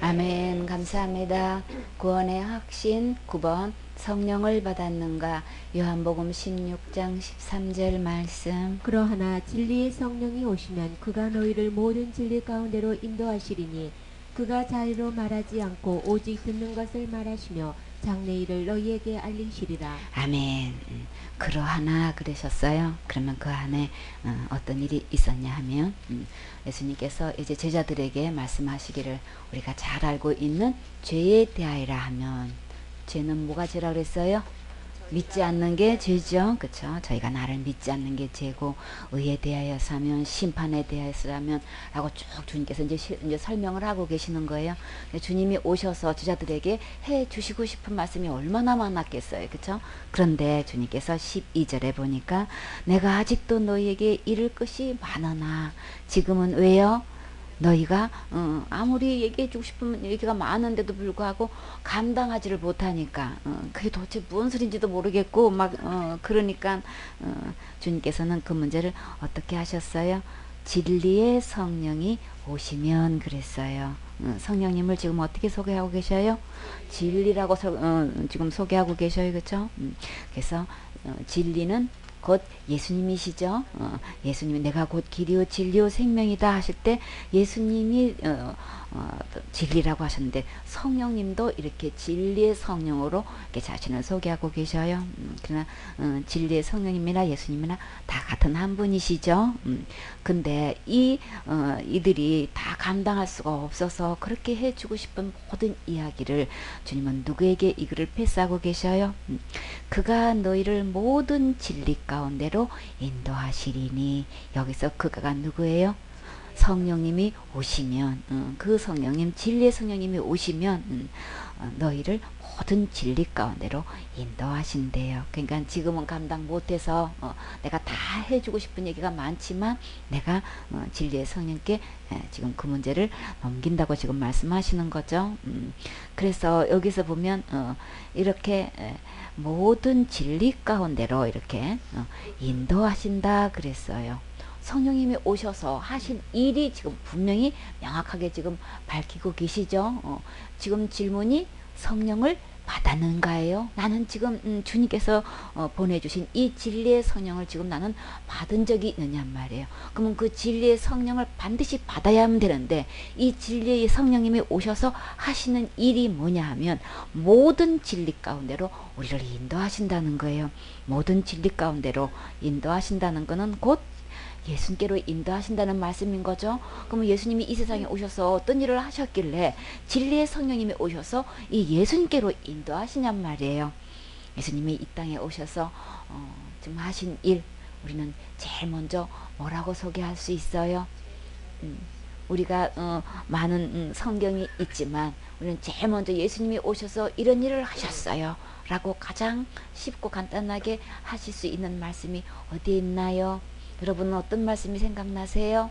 아멘. 감사합니다. 구원의 확신 9번 성령을 받았는가. 요한복음 16장 13절 말씀. 그러하나 진리의 성령이 오시면 그가 너희를 모든 진리 가운데로 인도하시리니 그가 자리로 말하지 않고 오직 듣는 것을 말하시며 장래일을 너희에게 알리시리라. 아멘. 그러하나 그러셨어요. 그러면 그 안에 어떤 일이 있었냐 하면 예수님께서 이제 제자들에게 말씀하시기를 우리가 잘 알고 있는 죄에 대하여라 하면 죄는 뭐가 죄라 그랬어요? 믿지 않는 게 죄죠. 그쵸? 저희가 나를 믿지 않는 게 죄고, 의에 대하여서면, 심판에 대하여서라면 라고 쭉 주님께서 이제 설명을 하고 계시는 거예요. 주님이 오셔서 제자들에게 해 주시고 싶은 말씀이 얼마나 많았겠어요. 그쵸? 그런데 주님께서 12절에 보니까 내가 아직도 너희에게 이를 것이 많으나 지금은 왜요? 너희가 아무리 얘기해 주고 싶은 얘기가 많은데도 불구하고 감당하지를 못하니까 그게 도대체 무슨 소린지도 모르겠고 막 그러니까 주님께서는 그 문제를 어떻게 하셨어요? 진리의 성령이 오시면 그랬어요. 성령님을 지금 어떻게 소개하고 계셔요? 진리라고 지금 소개하고 계셔요. 그렇죠? 그래서 진리는 곧 예수님이시죠. 예수님이 내가 곧 길이요 진리요 생명이다 하실 때 예수님이 진리라고 하셨는데 성령님도 이렇게 진리의 성령으로 이렇게 자신을 소개하고 계셔요. 그러나 진리의 성령님이나 예수님이나 다 같은 한 분이시죠. 근데 이들이 다 감당할 수가 없어서 그렇게 해주고 싶은 모든 이야기를 주님은 누구에게 이 글을 패스하고 계셔요? 그가 너희를 모든 진리 가운데로 인도하시리니. 여기서 그가 누구예요? 성령님이 오시면 그 성령님, 진리의 성령님이 오시면 너희를 모든 진리 가운데로 인도하신대요. 그러니까 지금은 감당 못해서 내가 다 해주고 싶은 얘기가 많지만 내가 진리의 성령께 지금 그 문제를 넘긴다고 지금 말씀하시는 거죠. 그래서 여기서 보면 이렇게 모든 진리 가운데로 이렇게 인도하신다 그랬어요. 성령님이 오셔서 하신 일이 지금 분명히 명확하게 지금 밝히고 계시죠. 지금 질문이 성령을 받았는가예요? 나는 지금 주님께서 보내주신 이 진리의 성령을 지금 나는 받은 적이 있느냐 말이에요. 그러면 그 진리의 성령을 반드시 받아야만 되는데 이 진리의 성령님이 오셔서 하시는 일이 뭐냐 하면 모든 진리 가운데로 우리를 인도하신다는 거예요. 모든 진리 가운데로 인도하신다는 것은 곧 예수님께로 인도하신다는 말씀인 거죠. 그러면 예수님이 이 세상에 오셔서 어떤 일을 하셨길래 진리의 성령님이 오셔서 이 예수님께로 인도하시냔 말이에요. 예수님이 이 땅에 오셔서 지금 하신 일, 우리는 제일 먼저 뭐라고 소개할 수 있어요? 우리가 많은 성경이 있지만 우리는 제일 먼저 예수님이 오셔서 이런 일을 하셨어요 라고 가장 쉽고 간단하게 하실 수 있는 말씀이 어디에 있나요? 여러분은 어떤 말씀이 생각나세요?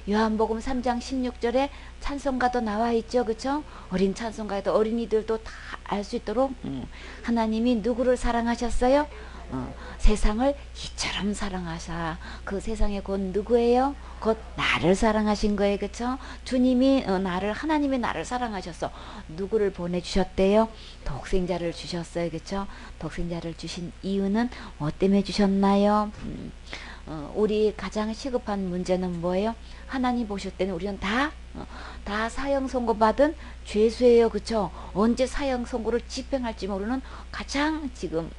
요한복음 3장 16절에 찬송가도 나와 있죠. 그쵸? 어린 찬송가에도 어린이들도 다 알 수 있도록 하나님이 누구를 사랑하셨어요? 세상을 이처럼 사랑하사. 그 세상에 곧 누구예요? 곧 나를 사랑하신 거예요. 그쵸? 주님이 하나님이 나를 사랑하셔서 누구를 보내주셨대요? 독생자를 주셨어요. 그쵸? 독생자를 주신 이유는 뭐 때문에 주셨나요? 우리 가장 시급한 문제는 뭐예요? 하나님 보실 때는 우리는 다 사형 선고받은 죄수예요. 그쵸? 언제 사형 선고를 집행할지 모르는 가장 지금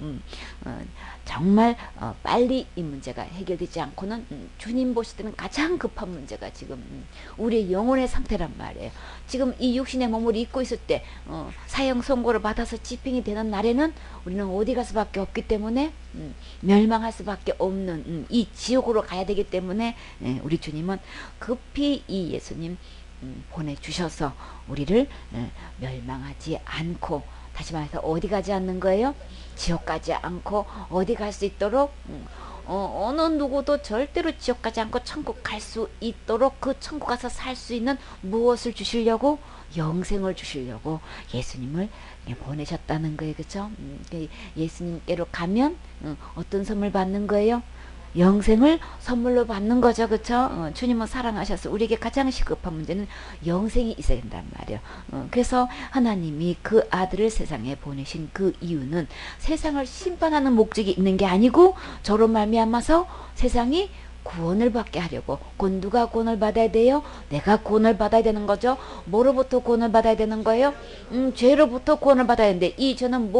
정말 빨리 이 문제가 해결되지 않고는 주님 보실 때는 가장 급한 문제가 지금 우리의 영혼의 상태란 말이에요. 지금 이 육신의 몸을 입고 있을 때 사형 선고를 받아서 집행이 되는 날에는 우리는 어디 갈 수밖에 없기 때문에 멸망할 수밖에 없는 이 지옥으로 가야 되기 때문에 우리 주님은 급히 이 예수님 보내주셔서 우리를 멸망하지 않고, 다시 말해서 어디 가지 않는 거예요? 지옥 가지 않고 어디 갈 수 있도록 어느 누구도 절대로 지옥 가지 않고 천국 갈 수 있도록 그 천국 가서 살 수 있는 무엇을 주시려고? 영생을 주시려고 예수님을 보내셨다는 거예요. 그쵸? 예수님께로 가면 어떤 선물 받는 거예요? 영생을 선물로 받는 거죠. 그쵸? 주님은 사랑하셔서 우리에게 가장 시급한 문제는 영생이 있어야 된단 말이에요. 그래서 하나님이 그 아들을 세상에 보내신 그 이유는 세상을 심판하는 목적이 있는 게 아니고 저로 말미암아서 세상이 구원을 받게 하려고. 누가 구원을 받아야 돼요? 내가 구원을 받아야 되는 거죠. 뭐로부터 구원을 받아야 되는 거예요? 죄로부터 구원을 받아야 되는데 이 죄는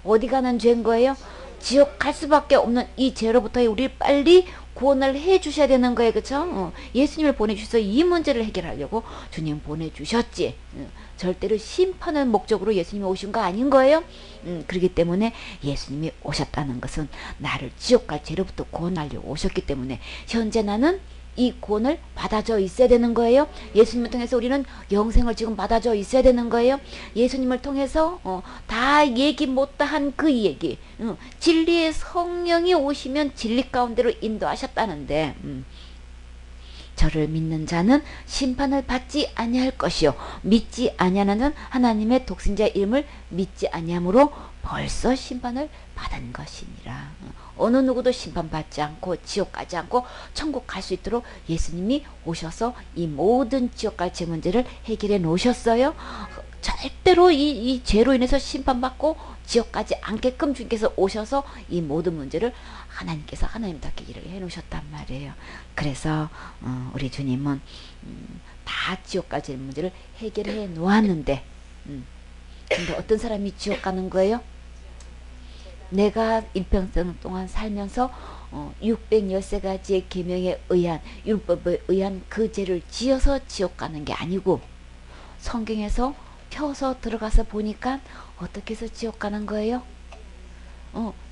어디 가는 죄인 거예요? 지옥 갈 수밖에 없는 이 죄로부터 우리 빨리 구원을 해 주셔야 되는 거예요. 그쵸? 예수님을 보내주셔서 이 문제를 해결하려고 주님 보내주셨지. 절대로 심판을 목적으로 예수님이 오신 거 아닌 거예요. 그렇기 때문에 예수님이 오셨다는 것은 나를 지옥 갈 죄로부터 구원하려고 오셨기 때문에 현재 나는 이 구원을 받아져 있어야 되는 거예요. 예수님을 통해서 우리는 영생을 지금 받아져 있어야 되는 거예요. 예수님을 통해서 다 얘기 못다한 그 얘기, 진리의 성령이 오시면 진리 가운데로 인도하셨다는데 저를 믿는 자는 심판을 받지 아니할 것이요 믿지 아니하는 하나님의 독생자 이름을 믿지 아니함으로 벌써 심판을 받은 것이니라. 어느 누구도 심판받지 않고 지옥 가지 않고 천국 갈 수 있도록 예수님이 오셔서 이 모든 지옥 갈 죄 문제를 해결해 놓으셨어요. 절대로 이 죄로 인해서 심판받고 지옥 가지 않게끔 주님께서 오셔서 이 모든 문제를 하나님께서 하나님답게 일을 해 놓으셨단 말이에요. 그래서 우리 주님은 다 지옥 갈 죄 문제를 해결해 놓았는데 근데 어떤 사람이 지옥 가는 거예요? 내가 일평생 동안 살면서 613가지의 계명에 의한 율법에 의한 그 죄를 지어서 지옥 가는 게 아니고 성경에서 펴서 들어가서 보니까 어떻게 해서 지옥 가는 거예요?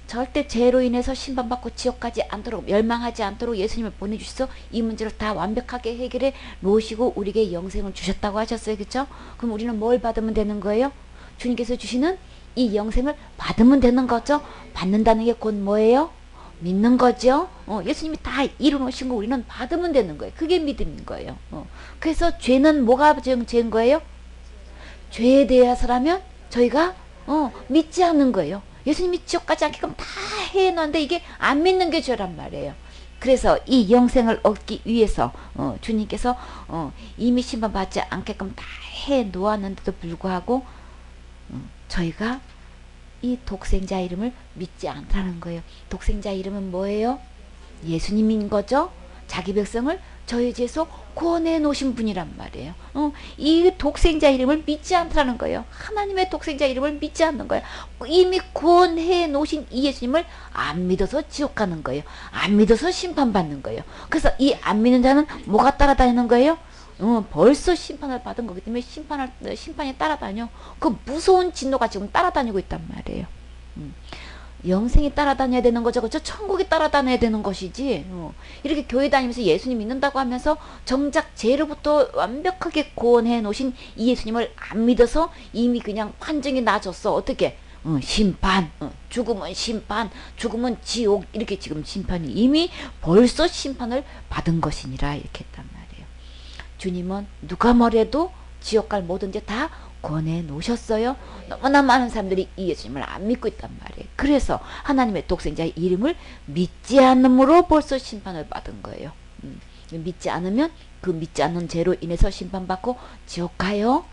절대 죄로 인해서 심판받고 지옥 가지 않도록 멸망하지 않도록 예수님을 보내주셔서 이 문제를 다 완벽하게 해결해 놓으시고 우리에게 영생을 주셨다고 하셨어요. 그렇죠? 그럼 우리는 뭘 받으면 되는 거예요? 주님께서 주시는 이 영생을 받으면 되는 거죠. 받는다는 게 곧 뭐예요? 믿는 거죠. 예수님이 다 이루어놓으신 거 우리는 받으면 되는 거예요. 그게 믿음인 거예요. 그래서 죄는 뭐가 죄인 거예요? 죄에 대해서라면 저희가 믿지 않는 거예요. 예수님이 지옥 가지 않게끔 다 해놨는데 이게 안 믿는 게 죄란 말이에요. 그래서 이 영생을 얻기 위해서 주님께서 이미 심판받지 않게끔 다 해놓았는데도 불구하고 저희가 이 독생자 이름을 믿지 않다는 거예요. 독생자 이름은 뭐예요? 예수님인 거죠. 자기 백성을 저희 죄에서 구원해 놓으신 분이란 말이에요. 이 독생자 이름을 믿지 않다는 거예요. 하나님의 독생자 이름을 믿지 않는 거예요. 이미 구원해 놓으신 이 예수님을 안 믿어서 지옥 가는 거예요. 안 믿어서 심판받는 거예요. 그래서 이 안 믿는 자는 뭐가 따라다니는 거예요? 벌써 심판을 받은 거기 때문에 심판이 따라다녀. 그 무서운 진노가 지금 따라다니고 있단 말이에요. 영생이 따라다녀야 되는 거죠. 그렇죠? 천국이 따라다녀야 되는 것이지. 이렇게 교회 다니면서 예수님 믿는다고 하면서 정작 죄로부터 완벽하게 구원해 놓으신 이 예수님을 안 믿어서 이미 그냥 판정이 나졌어. 어떻게? 심판, 죽음은 심판, 죽음은 지옥, 이렇게 지금 심판이 이미 벌써 심판을 받은 것이니라 이렇게 했단 말이에요. 주님은 누가 뭐래도 지옥 갈 모든 죄 다 권해 놓으셨어요. 너무나 많은 사람들이 이 예수님을 안 믿고 있단 말이에요. 그래서 하나님의 독생자의 이름을 믿지 않음으로 벌써 심판을 받은 거예요. 믿지 않으면 그 믿지 않는 죄로 인해서 심판받고 지옥 가요.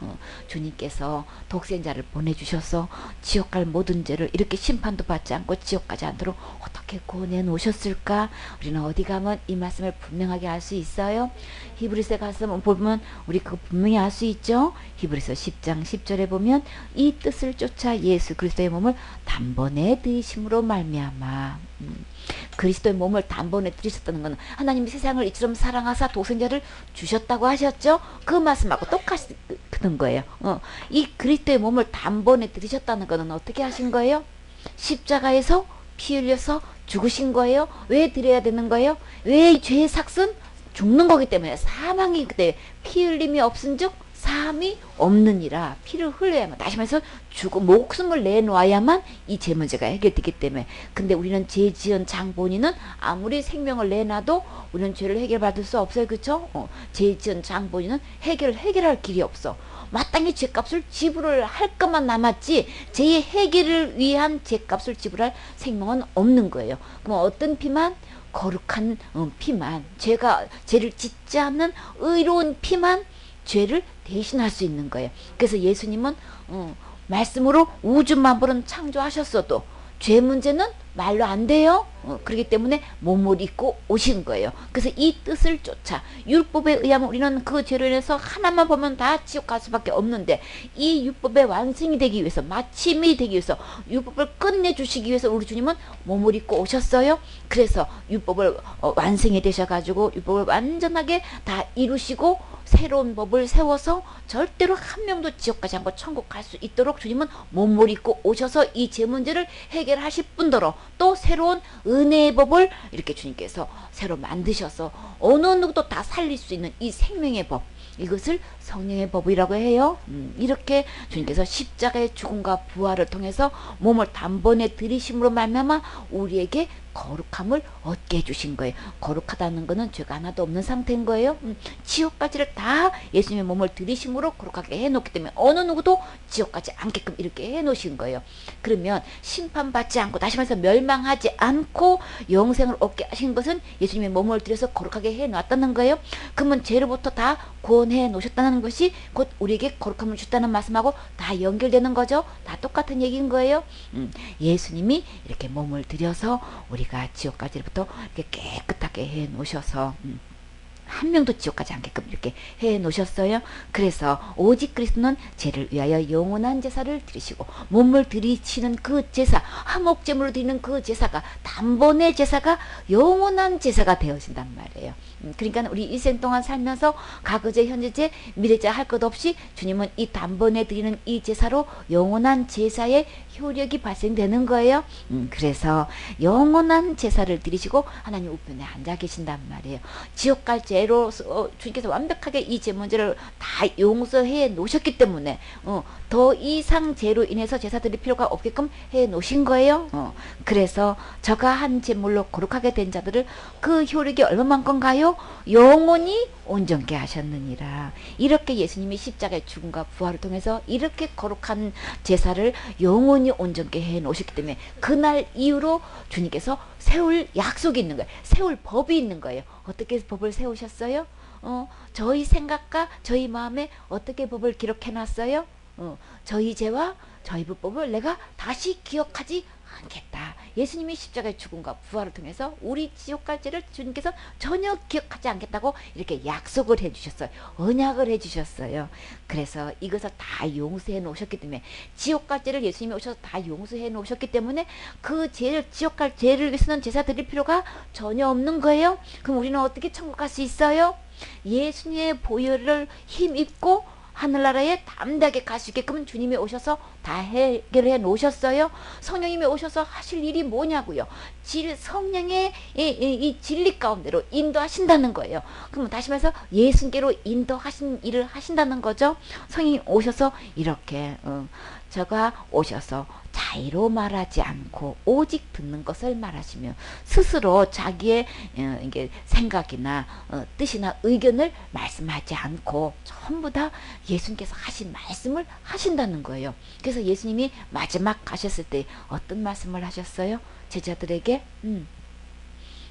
주님께서 독생자를 보내주셔서 지옥 갈 모든 죄를 이렇게 심판도 받지 않고 지옥 가지 않도록 어떻게 구원해 놓으셨을까? 우리는 어디 가면 이 말씀을 분명하게 알 수 있어요. 히브리서에 가서 보면 우리 그거 분명히 알 수 있죠. 히브리서 10장 10절에 보면 이 뜻을 쫓아 예수 그리스도의 몸을 단번에 드심으로 말미암아. 그리스도의 몸을 단번에 드리셨다는 것은 하나님이 세상을 이처럼 사랑하사 독생자를 주셨다고 하셨죠. 그 말씀하고 똑같은 거예요. 이 그리스도의 몸을 단번에 드리셨다는 것은 어떻게 하신 거예요? 십자가에서 피 흘려서 죽으신 거예요. 왜 드려야 되는 거예요? 왜 죄의 삭은 죽는 거기 때문에. 사망이 그때 피 흘림이 없은즉 사함이 없느니라. 피를 흘려야만, 다시 말해서 목숨을 내놓아야만 이 죄 문제가 해결되기 때문에. 근데 우리는 죄 지은 장본인은 아무리 생명을 내놔도 우리는 죄를 해결받을 수 없어요. 그쵸? 죄 지은 장본인은 해결할 길이 없어. 마땅히 죄값을 지불을 할 것만 남았지 죄의 해결을 위한 죄값을 지불할 생명은 없는 거예요. 그럼 어떤 피만? 거룩한 피만, 죄를 짓지 않는 의로운 피만 죄를 대신할 수 있는 거예요. 그래서 예수님은 말씀으로 우주 만물은 창조하셨어도 죄 문제는 말로 안 돼요. 그렇기 때문에 몸을 입고 오신 거예요. 그래서 이 뜻을 쫓아 율법에 의하면 우리는 그 죄로 인해서 하나만 보면 다 지옥 갈 수밖에 없는데, 이 율법의 완성이 되기 위해서, 마침이 되기 위해서, 율법을 끝내주시기 위해서 우리 주님은 몸을 입고 오셨어요. 그래서 율법을 완성이 되셔가지고 율법을 완전하게 다 이루시고 새로운 법을 세워서 절대로 한 명도 지옥 가지 않고 천국 갈 수 있도록 주님은 몸을 입고 오셔서 이 죄 문제를 해결하실 뿐더러 또 새로운 은혜의 법을 이렇게 주님께서 새로 만드셔서 어느 누구도 다 살릴 수 있는 이 생명의 법, 이것을 성령의 법이라고 해요. 이렇게 주님께서 십자가의 죽음과 부활을 통해서 몸을 단번에 들이심으로 말미암아 우리에게 거룩함을 얻게 해주신 거예요. 거룩하다는 것은 죄가 하나도 없는 상태인 거예요. 지옥까지를 다 예수님의 몸을 들이심으로 거룩하게 해놓기 때문에 어느 누구도 지옥 가지 않게끔 이렇게 해놓으신 거예요. 그러면 심판받지 않고, 다시 말해서 멸망하지 않고 영생을 얻게 하신 것은 예수님의 몸을 들여서 거룩하게 해놨다는 거예요. 그러면 죄로부터 다 구원해 놓으셨다는 것이 곧 우리에게 거룩함을 주셨다는 말씀하고 다 연결되는 거죠. 다 똑같은 얘기인 거예요. 예수님이 이렇게 몸을 들여서 우리가 지옥까지부터 이렇게 깨끗하게 해 놓으셔서 한 명도 지옥 가지 않게끔 이렇게 해 놓으셨어요. 그래서 오직 그리스도는 죄를 위하여 영원한 제사를 드리시고, 몸을 드리시는 그 제사, 화목제물을 드리는 그 제사가, 단번의 제사가 영원한 제사가 되어진단 말이에요. 그러니까 우리 일생 동안 살면서 과거제, 현재제, 미래제 할 것 없이 주님은 이 단번에 드리는 이 제사로 영원한 제사의 효력이 발생되는 거예요. 그래서 영원한 제사를 드리시고 하나님 우편에 앉아 계신단 말이에요. 지옥 갈 죄로 주님께서 완벽하게 이 죄 문제를 다 용서해 놓으셨기 때문에 더 이상 죄로 인해서 제사 드릴 필요가 없게끔 해 놓으신 거예요. 그래서 저가 한 제물로 거룩하게 된 자들을 그 효력이 얼마만큼가요? 영원히 온전케 하셨느니라. 이렇게 예수님이 십자가의 죽음과 부활을 통해서 이렇게 거룩한 제사를 영원히 온전케 해 놓으셨기 때문에 그날 이후로 주님께서 세울 약속이 있는 거예요. 세울 법이 있는 거예요. 어떻게 법을 세우셨어요? 저희 생각과 저희 마음에 어떻게 법을 기록해 놨어요? 저희 죄와 저희 불법을 내가 다시 기억하지 않겠다. 예수님이 십자가의 죽음과 부활을 통해서 우리 지옥 갈 죄를 주님께서 전혀 기억하지 않겠다고 이렇게 약속을 해주셨어요. 언약을 해주셨어요. 그래서 이것을 다 용서해 놓으셨기 때문에, 지옥 갈 죄를 예수님이 오셔서 다 용서해 놓으셨기 때문에 그 죄를, 지옥 갈 죄를 위해서는 제사 드릴 필요가 전혀 없는 거예요. 그럼 우리는 어떻게 천국 갈 수 있어요? 예수님의 보혈을 힘입고 하늘나라에 담대하게 갈 수 있게끔 주님이 오셔서 다 해결해 놓으셨어요. 성령님이 오셔서 하실 일이 뭐냐고요? 성령의 이 진리 가운데로 인도하신다는 거예요. 그럼 다시 말해서 예수님께로 인도하신 일을 하신다는 거죠. 성령이 오셔서 이렇게 저가 오셔서 자의로 말하지 않고 오직 듣는 것을 말하시며, 스스로 자기의 이게 생각이나 뜻이나 의견을 말씀하지 않고 전부 다 예수님께서 하신 말씀을 하신다는 거예요. 그래서 예수님이 마지막 가셨을 때 어떤 말씀을 하셨어요? 제자들에게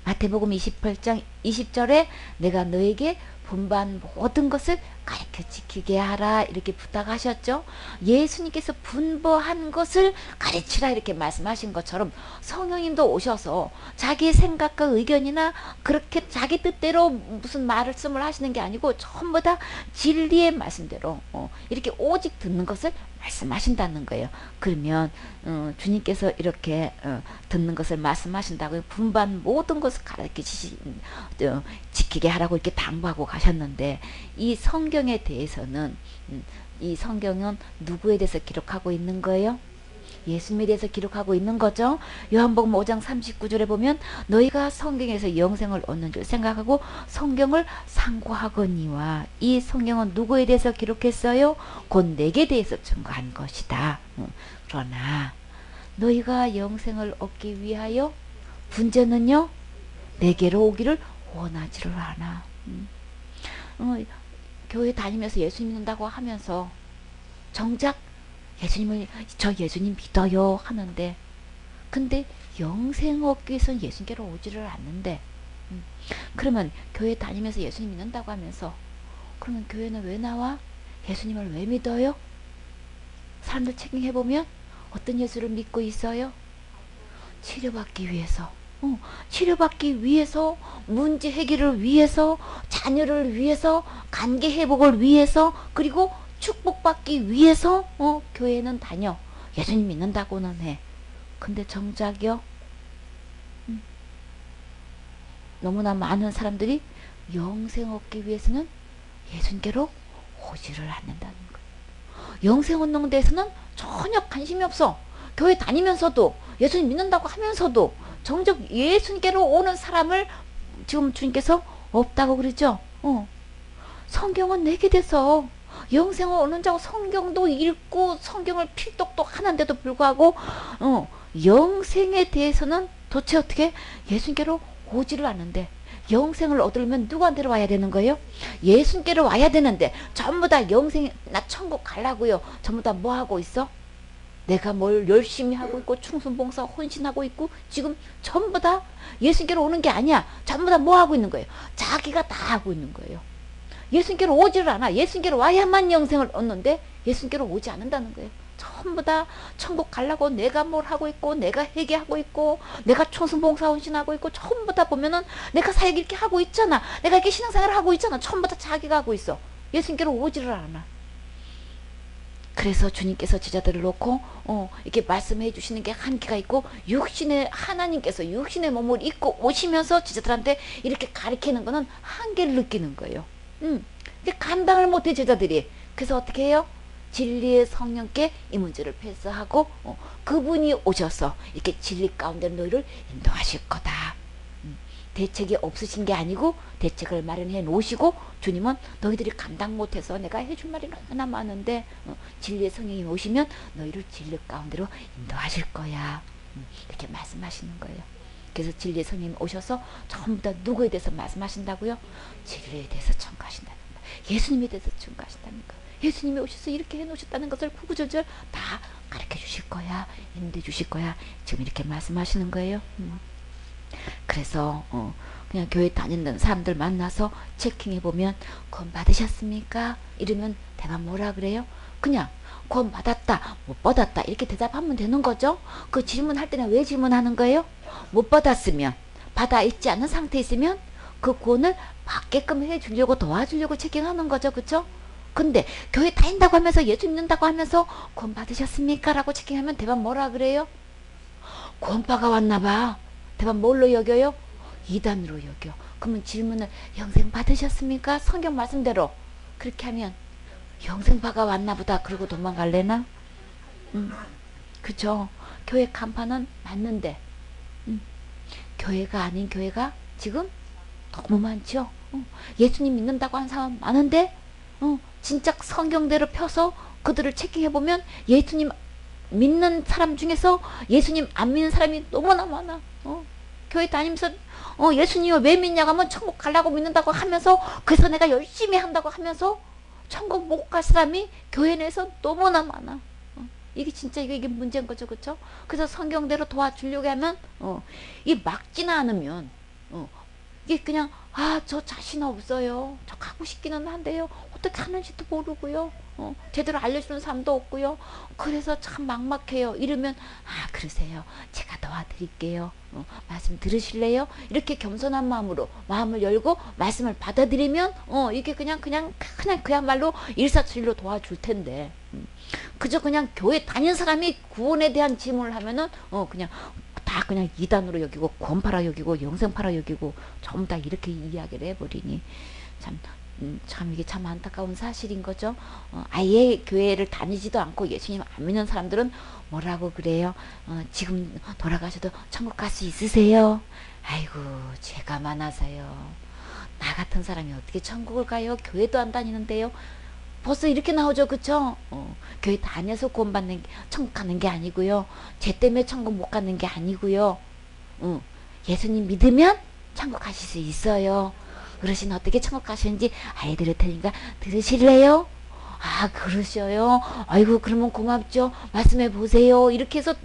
마태복음 28장 20절에 내가 너에게 분반 모든 것을 가르쳐 지키게 하라 이렇게 부탁하셨죠. 예수님께서 분부한 것을 가르치라 이렇게 말씀하신 것처럼 성령님도 오셔서 자기 생각과 의견이나 그렇게 자기 뜻대로 무슨 말씀을 하시는 게 아니고 전부 다 진리의 말씀대로 이렇게 오직 듣는 것을 말씀하신다는 거예요. 그러면 주님께서 이렇게 듣는 것을 말씀하신다고 분반 모든 것을 가르쳐 지키게 하라고 이렇게 당부하고 가셨는데, 이 성경에 대해서는 이 성경은 누구에 대해서 기록하고 있는 거예요? 예수님에 대해서 기록하고 있는 거죠. 요한복음 5장 39절에 보면 너희가 성경에서 영생을 얻는 줄 생각하고 성경을 상고하거니와, 이 성경은 누구에 대해서 기록했어요? 곧 내게 대해서 증거한 것이다. 그러나 너희가 영생을 얻기 위하여 문제는요, 내게로 오기를 원하지를 않아. 교회 다니면서 예수 믿는다고 하면서 정작 저 예수님 믿어요 하는데, 근데 영생 얻기 위해서는 예수님께로 오지를 않는데 그러면 교회 다니면서 예수님 믿는다고 하면서 그러면 교회는 왜 나와? 예수님을 왜 믿어요? 사람들 체킹해보면 어떤 예수를 믿고 있어요? 치료받기 위해서. 치료받기 위해서, 문제 해결을 위해서, 자녀를 위해서, 관계 회복을 위해서, 그리고 축복받기 위해서 교회는 다녀. 예수님 믿는다고는 해. 근데 정작요, 너무나 많은 사람들이 영생 얻기 위해서는 예수님께로 오지를 않는다는 거예요. 영생 얻는 데에서는 전혀 관심이 없어. 교회 다니면서도 예수님 믿는다고 하면서도 정작 예수님께로 오는 사람을 지금 주님께서 없다고 그러죠. 성경은 내게 돼서 영생을 얻는 자고 성경도 읽고 성경을 필독도 하는데도 불구하고 영생에 대해서는 도대체 어떻게 예수님께로 오지를 않는데, 영생을 얻으려면 누구한테로 와야 되는 거예요? 예수님께로 와야 되는데 전부 다 영생, 나 천국 가려고요. 전부 다 뭐 하고 있어? 내가 뭘 열심히 하고 있고 충성봉사 헌신하고 있고 지금 전부 다 예수님께로 오는 게 아니야. 전부 다 뭐 하고 있는 거예요? 자기가 다 하고 있는 거예요. 예수님께로 오지를 않아. 예수님께로 와야만 영생을 얻는데 예수님께로 오지 않는다는 거예요. 전부 다 천국 가려고 내가 뭘 하고 있고 내가 회개하고 있고 내가 충성봉사 헌신하고 있고 전부 다 보면은 내가 사역 이렇게 하고 있잖아. 내가 이렇게 신앙생활을 하고 있잖아. 전부 다 자기가 하고 있어. 예수님께로 오지를 않아. 그래서 주님께서 제자들을 놓고 이렇게 말씀해 주시는 게 한계가 있고, 육신의 하나님께서 육신의 몸을 입고 오시면서 제자들한테 이렇게 가르치는 거는 한계를 느끼는 거예요. 감당을 못해 제자들이. 그래서 어떻게 해요? 진리의 성령께 이 문제를 패스하고 그분이 오셔서 이렇게 진리 가운데 너희를 인도하실 거다. 대책이 없으신 게 아니고 대책을 마련해 놓으시고, 주님은 너희들이 감당 못해서 내가 해줄 말이 너무나 많은데 진리의 성령이 오시면 너희를 진리 가운데로 인도하실 거야. 이렇게 말씀하시는 거예요. 그래서 진리의 성령이 오셔서 전부 다 누구에 대해서 말씀하신다고요? 진리에 대해서 청구하신다는 거예요. 예수님에 대해서 청구하신다는 거예요. 예수님이 오셔서 이렇게 해놓으셨다는 것을 구구절절 다 가르쳐 주실 거야. 인도해 주실 거야. 지금 이렇게 말씀하시는 거예요. 그래서 그냥 교회 다니는 사람들 만나서 체킹해보면 구원 받으셨습니까? 이러면 대답 뭐라 그래요? 그냥 구원 받았다, 못 받았다 이렇게 대답하면 되는 거죠. 그 질문할 때는 왜 질문하는 거예요? 못 받았으면, 받아 있지 않은 상태에 있으면 그 구원을 받게끔 해주려고 도와주려고 체킹하는 거죠. 그쵸? 근데 교회 다닌다고 하면서 예수 믿는다고 하면서 구원 받으셨습니까? 라고 체킹하면 대답 뭐라 그래요? 구원파가 왔나봐. 대답 뭘로 여겨요? 이단으로 여겨. 그러면 질문을 영생 받으셨습니까? 성경 말씀대로 그렇게 하면 영생파가 왔나보다 그러고 도망갈래나? 그죠? 교회 간판은 맞는데 교회가 아닌 교회가 지금 너무 많죠. 예수님 믿는다고 하는 사람 많은데 진짜 성경대로 펴서 그들을 체킹해보면 예수님 믿는 사람 중에서 예수님 안 믿는 사람이 너무나 많아. 교회 다니면서 예수님을 왜 믿냐고 하면 천국 가려고 믿는다고 하면서, 그래서 내가 열심히 한다고 하면서 천국 못 갈 사람이 교회 내에서 너무나 많아. 이게 진짜 이게 문제인 거죠. 그쵸? 그래서 성경대로 도와주려고 하면 이 막지는 않으면 이게 그냥 저 자신 없어요. 저 가고 싶기는 한데요. 어떻게 하는지도 모르고요. 제대로 알려주는 사람도 없고요. 그래서 참 막막해요. 이러면 그러세요. 제가 도와드릴게요. 말씀 들으실래요? 이렇게 겸손한 마음으로 마음을 열고 말씀을 받아들이면 이게 그냥 그야말로 일사천리로 도와줄 텐데 그저 그냥 교회 다니는 사람이 구원에 대한 질문을 하면은 그냥 다 그냥 이단으로 여기고 구원파라 여기고 영생파라 여기고 전부 다 이렇게 이야기를 해버리니 참 이게 참 안타까운 사실인 거죠. 아예 교회를 다니지도 않고 예수님 안 믿는 사람들은 뭐라고 그래요? 지금 돌아가셔도 천국 갈 수 있으세요? 아이고 죄가 많아서요. 나 같은 사람이 어떻게 천국을 가요? 교회도 안 다니는데요. 벌써 이렇게 나오죠. 그쵸? 교회 다녀서 구원받는 천국 가는 게 아니고요. 죄 때문에 천국 못 가는 게 아니고요. 예수님 믿으면 천국 가실 수 있어요. 어르신 어떻게 천국 가시는지 알려드릴 테니까 들으실래요? 그러셔요. 아이고 그러면 고맙죠. 말씀해 보세요. 이렇게 해서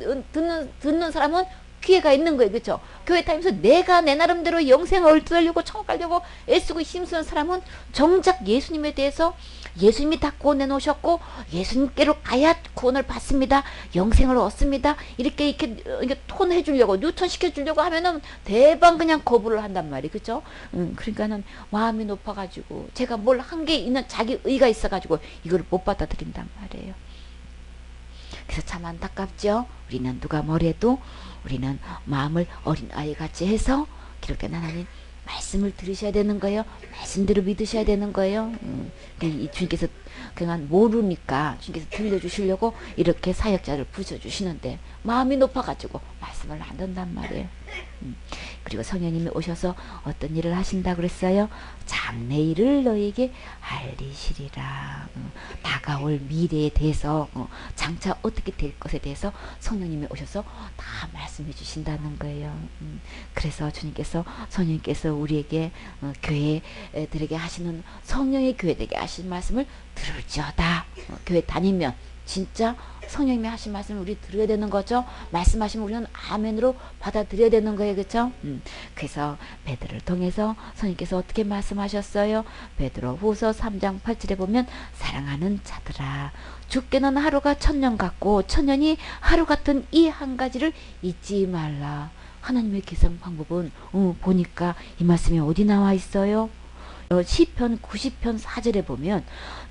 듣는 사람은 기회가 있는 거예요. 그렇죠? 교회 다니면서 내가 내 나름대로 영생을 얻으려고 천국 가려고 애쓰고 힘쓰는 사람은 정작 예수님에 대해서 예수님이 다 구원해 놓으셨고 예수님께로 가야 구원을 받습니다. 영생을 얻습니다. 이렇게 톤해 주려고 뉴턴 시켜 주려고 하면은 대박 그냥 거부를 한단 말이에요. 그렇죠? 그러니까는 마음이 높아 가지고 제가 뭘 한 게 있는 자기 의가 있어 가지고 이걸 못 받아들인단 말이에요. 그래서 참 안타깝죠. 우리는 누가 뭐래도 우리는 마음을 어린아이 같이 해서 기록된 하나님 말씀을 들으셔야 되는 거예요. 말씀대로 믿으셔야 되는 거예요. 이 주님께서 그냥 모르니까 주님께서 들려주시려고 이렇게 사역자를 부셔주시는데 마음이 높아가지고 말씀을 안 듣는단 말이에요. 그리고 성령님이 오셔서 어떤 일을 하신다 그랬어요? 장래일을 너에게 알리시리라. 다가올 미래에 대해서 장차 어떻게 될 것에 대해서 성령님이 오셔서 다 말씀해 주신다는 거예요. 그래서 주님께서 성령님께서 우리에게 교회들에게 하시는 성령의 교회들에게 하신 말씀을 들을지어다. 교회 다니면 진짜 성령님이 하신 말씀을 우리 들어야 되는 거죠. 말씀하시면 우리는 아멘으로 받아들여야 되는 거예요. 그렇죠? 그래서 베드로를 통해서 성령님께서 어떻게 말씀하셨어요? 베드로 후서 3장 8절에 보면 사랑하는 자들아 주께는 하루가 천년 같고 천년이 하루 같은 이 한 가지를 잊지 말라. 하나님의 계산 방법은 보니까 이 말씀이 어디 나와 있어요? 시편 90편 4절에 보면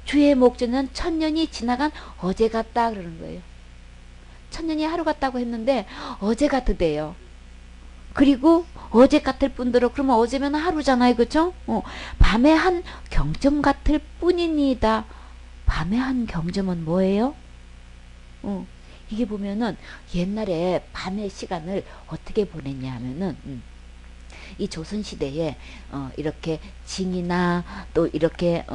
주의 목전은 천년이 지나간 어제 같다 그러는 거예요. 천년이 하루 같다고 했는데 어제 같으대요. 그리고 어제 같을 뿐더러 그러면 어제면 하루잖아요. 그렇죠? 밤의 한 경점 같을 뿐이니다. 밤의 한 경점은 뭐예요? 이게 보면은 옛날에 밤의 시간을 어떻게 보냈냐 하면은 이 조선시대에 이렇게 징이나 또 이렇게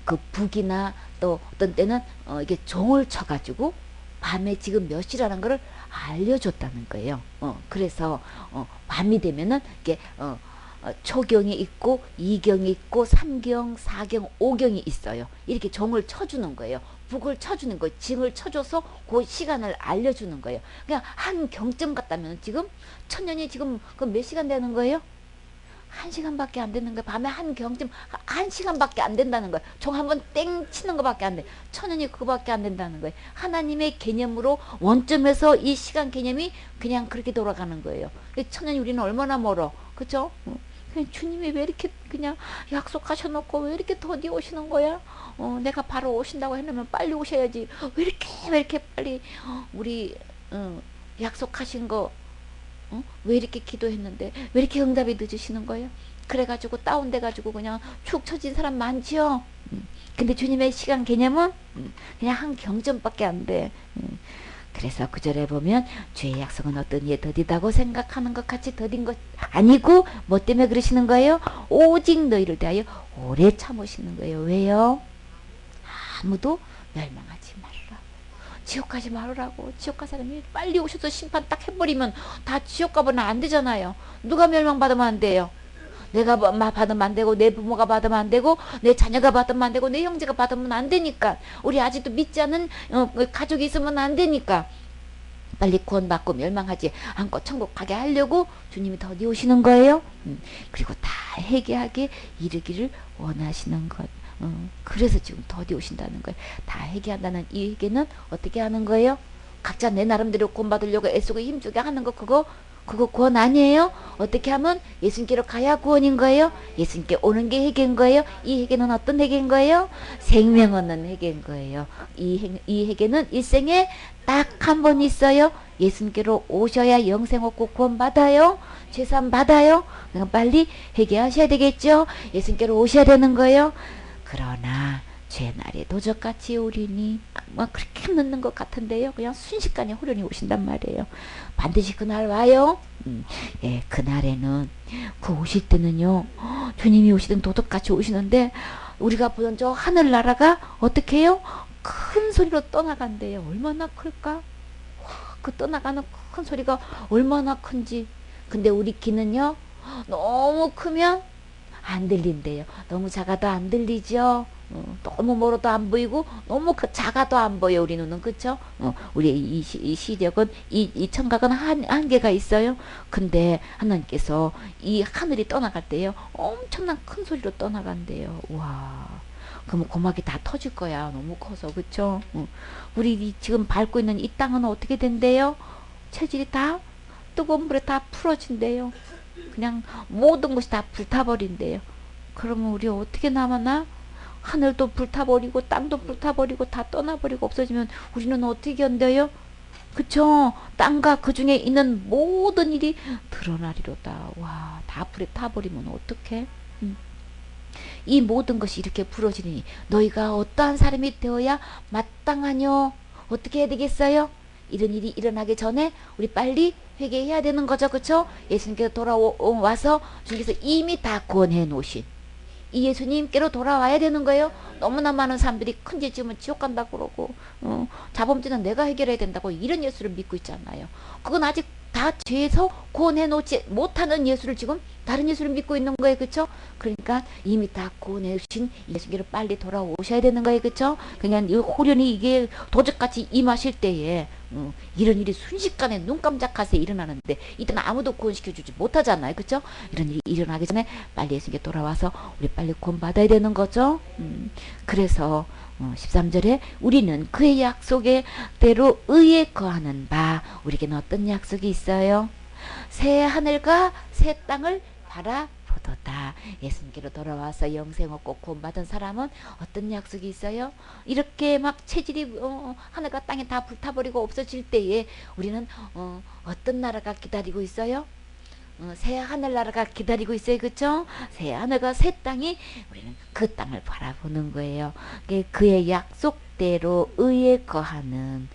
그 북이나 또 어떤 때는 이게 종을 쳐가지고 밤에 지금 몇 시라는 거를 알려줬다는 거예요. 그래서 밤이 되면은 이게 초경이 있고 이경이 있고 삼경, 사경, 오경이 있어요. 이렇게 종을 쳐주는 거예요. 북을 쳐주는 거예요. 징을 쳐줘서 그 시간을 알려주는 거예요. 그냥 한 경점 같다면 지금 천년이 지금 그 몇 시간 되는 거예요? 1시간밖에 안 되는 거예요. 밤에 한 경점 1시간밖에 안 된다는 거예요. 종 한번 땡 치는 것밖에 안 돼. 천년이 그거밖에 안 된다는 거예요. 하나님의 개념으로 원점에서 이 시간 개념이 그냥 그렇게 돌아가는 거예요. 천년이 우리는 얼마나 멀어. 그죠? 그냥 주님이 왜 이렇게 그냥 약속하셔놓고 왜 이렇게 더디 오시는 거야? 내가 바로 오신다고 해놓으면 빨리 오셔야지. 왜 이렇게 빨리 우리 약속하신 거 왜 이렇게 기도했는데 왜 이렇게 응답이 늦으시는 거예요? 그래가지고 다운돼가지고 그냥 축 처진 사람 많지요. 근데 주님의 시간 개념은 그냥 한 경점밖에 안 돼. 그래서 구절에 보면 주의 약속은 어떤 이에 더디다고 생각하는 것 같이 더딘 것 아니고 뭐 때문에 그러시는 거예요? 오직 너희를 대하여 오래 참으시는 거예요. 왜요? 아무도 멸망하지 말라. 지옥 가지 말으라고. 지옥 갈 사람이 빨리 오셔서 심판 딱 해버리면 다 지옥 가면 안 되잖아요. 누가 멸망받으면 안 돼요? 내가 받으면 안 되고 내 부모가 받으면 안 되고 내 자녀가 받으면 안 되고 내 형제가 받으면 안 되니까 우리 아직도 믿지 않는 가족이 있으면 안 되니까 빨리 구원받고 멸망하지 않고 천국 가게 하려고 주님이 더디 오시는 거예요. 그리고 다 회개하게 이르기를 원하시는 것. 그래서 지금 더디 오신다는 거예요. 다 회개한다는 이 회개는 어떻게 하는 거예요? 각자 내 나름대로 구원받으려고 애쓰고 힘주게 하는 거 그거 구원 아니에요? 어떻게 하면 예수님께로 가야 구원인 거예요? 예수님께 오는 게 회개인 거예요? 이 회개는 어떤 회개인 거예요? 생명 얻는 회개인 거예요. 이 회개는 일생에 딱 한 번 있어요. 예수님께로 오셔야 영생 얻고 구원 받아요. 죄사함 받아요. 그럼 빨리 회개하셔야 되겠죠? 예수님께로 오셔야 되는 거예요. 그러나 죄 날에 도적같이 오리니 뭐 그렇게 늦는 것 같은데요. 그냥 순식간에 호련히 오신단 말이에요. 반드시 그날 와요. 예, 그날에는 그 오실 때는요. 주님이 오시던 도둑같이 오시는데 우리가 보던 저 하늘나라가 어떻게 해요? 큰 소리로 떠나간대요. 얼마나 클까? 그 떠나가는 큰 소리가 얼마나 큰지. 근데 우리 귀는요. 너무 크면 안 들린대요. 너무 작아도 안 들리죠. 너무 멀어도 안 보이고 너무 작아도 안 보여 우리 눈은. 그쵸? 우리의 이 시력은 이 청각은 한계가 있어요. 근데 하나님께서 이 하늘이 떠나갈 때요 엄청난 큰 소리로 떠나간대요. 와, 그럼 고막이 다 터질 거야. 너무 커서. 그쵸? 우리 지금 밟고 있는 이 땅은 어떻게 된대요? 체질이 다 뜨거운 물에 다 풀어진대요. 그냥 모든 것이 다 불타버린대요. 그러면 우리 어떻게 남았나? 하늘도 불타버리고 땅도 불타버리고 다 떠나버리고 없어지면 우리는 어떻게 견뎌요? 그쵸? 땅과 그 중에 있는 모든 일이 드러나리로다. 와, 다 불에 타버리면 어떡해? 이 모든 것이 이렇게 부러지니 너희가 어떠한 사람이 되어야 마땅하뇨? 어떻게 해야 되겠어요? 이런 일이 일어나기 전에 우리 빨리 회개해야 되는 거죠. 그쵸? 예수님께서 돌아와서 주님께서 이미 다 구원해 놓으신 이 예수님께로 돌아와야 되는 거예요. 너무나 많은 사람들이 큰 죄 지으면 지옥 간다고 그러고 자범죄는 내가 해결해야 된다고 이런 예수를 믿고 있잖아요. 그건 아직 다 죄에서 구원해 놓지 못하는 예수를 지금 다른 예수를 믿고 있는 거예요. 그쵸? 그러니까 이미 다 구원해 주신 예수께로 빨리 돌아오셔야 되는 거예요. 그쵸? 그냥 이 호련히 이게 도적같이 임하실 때에 이런 일이 순식간에 눈 깜짝할 새 일어나는데 이때는 아무도 구원시켜주지 못하잖아요. 그쵸? 이런 일이 일어나기 전에 빨리 예수님께 돌아와서 우리 빨리 구원 받아야 되는 거죠. 그래서 13절에 우리는 그의 약속대로 의에 거하는 바 우리에게는 어떤 약속이 있어요? 새 하늘과 새 땅을 바라보도다. 예수님께로 돌아와서 영생 얻고 구원받은 사람은 어떤 약속이 있어요? 이렇게 막 체질이 하늘과 땅이 다 불타버리고 없어질 때에 우리는 어떤 나라가 기다리고 있어요? 새 하늘나라가 기다리고 있어요. 그쵸? 새 하늘과 새 땅이 우리는 그 땅을 바라보는 거예요. 그의 약속대로 의에 거하는,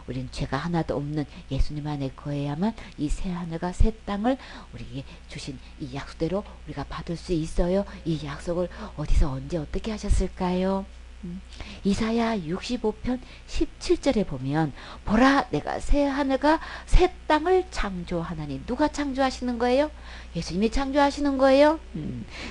우리는 죄가 하나도 없는 예수님 안에 거해야만 이 새 하늘과 새 땅을 우리에게 주신 이 약속대로 우리가 받을 수 있어요. 이 약속을 어디서 언제 어떻게 하셨을까요? 이사야 65편 17절에 보면 보라 내가 새 하늘과 새 땅을 창조하나니. 누가 창조하시는 거예요? 예수님이 창조하시는 거예요.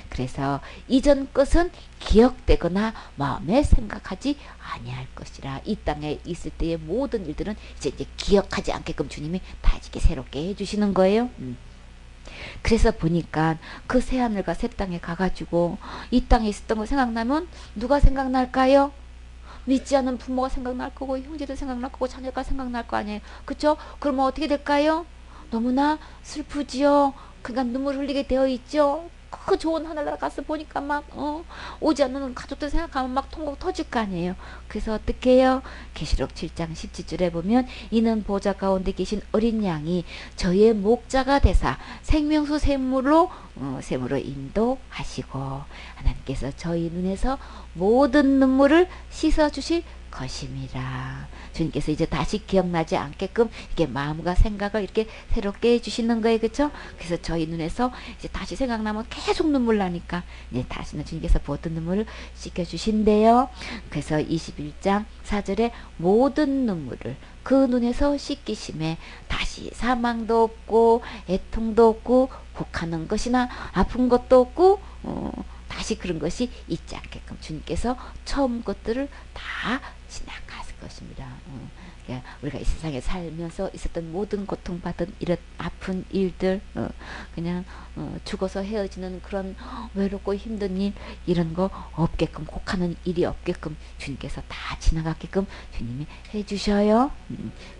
그래서 이전 것은 기억되거나 마음에 생각하지 아니할 것이라. 이 땅에 있을 때의 모든 일들은 이제 기억하지 않게끔 주님이 다 이렇게 새롭게 해주시는 거예요. 그래서 보니까 그 새하늘과 새 땅에 가가지고 이 땅에 있었던 거 생각나면 누가 생각날까요? 믿지 않는 부모가 생각날 거고 형제도 생각날 거고 자녀가 생각날 거 아니에요. 그쵸? 그러면 어떻게 될까요? 너무나 슬프지요. 그러니까 눈물 흘리게 되어 있죠. 그 좋은 하늘나라 가서 보니까 막 오지 않는 가족들 생각하면 막 통곡 터질 거 아니에요. 그래서 어떻게 해요? 계시록 7장 17절에 보면 이는 보좌 가운데 계신 어린 양이 저희의 목자가 되사 생명수 샘으로 인도하시고 하나님께서 저희 눈에서 모든 눈물을 씻어주실 것임이라. 주님께서 이제 다시 기억나지 않게끔 이렇게 마음과 생각을 이렇게 새롭게 해주시는 거예요. 그쵸? 그래서 저희 눈에서 이제 다시 생각나면 계속 눈물 나니까 이제 다시는 주님께서 모든 눈물을 씻겨주신대요. 그래서 21장 4절에 모든 눈물을 그 눈에서 씻기심에 다시 사망도 없고 애통도 없고 곡하는 것이나 아픈 것도 없고 다시 그런 것이 있지 않게끔 주님께서 처음 것들을 다 지나갔을 것입니다. 그러니까 우리가 이 세상에 살면서 있었던 모든 고통받은 이런 아픈 일들, 그냥 죽어서 헤어지는 그런 외롭고 힘든 일, 이런 거 없게끔, 곡하는 일이 없게끔 주님께서 다 지나갔게끔 주님이 해주셔요.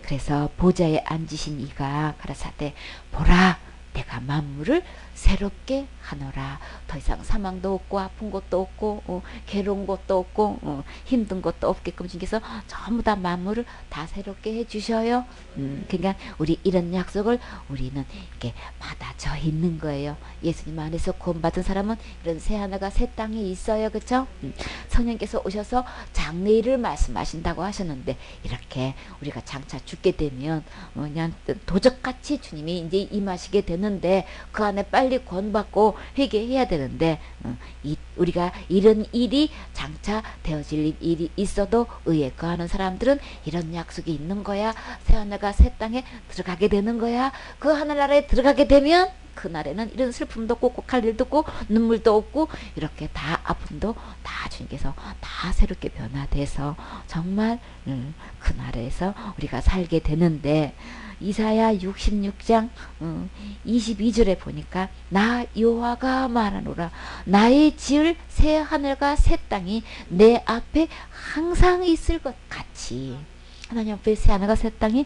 그래서 보좌에 앉으신 이가 가라사대 보라 내가 만물을 새롭게 하노라. 더 이상 사망도 없고 아픈 것도 없고 괴로운 것도 없고 힘든 것도 없게끔 주님께서 전부 다 만물을 다 새롭게 해주셔요. 그러니까 우리 이런 약속을 우리는 이렇게 받아져 있는 거예요. 예수님 안에서 구원받은 사람은 이런 새 하늘과 새 땅에 있어요. 그쵸? 성령께서 오셔서 장래일을 말씀하신다고 하셨는데 이렇게 우리가 장차 죽게 되면 그냥 도적같이 주님이 이제 임하시게 되는데 그 안에 빨리 구원받고 회개해야 되는데 우리가 이런 일이 장차 되어질 일이 있어도 의에 거하는 사람들은 이런 약속이 있는 거야. 새 하늘과 새 땅에 들어가게 되는 거야. 그 하늘나라에 들어가게 되면 그날에는 이런 슬픔도 없고 꼭할 일도 없고 눈물도 없고 이렇게 다 아픔도 다 주님께서 다 새롭게 변화돼서 정말 그날에서 우리가 살게 되는데, 이사야 66장 22절에 보니까 나 여호와가 말하노라 나의 지을 새 하늘과 새 땅이 내 앞에 항상 있을 것 같이, 하나님 앞에 새 하늘과 새 땅이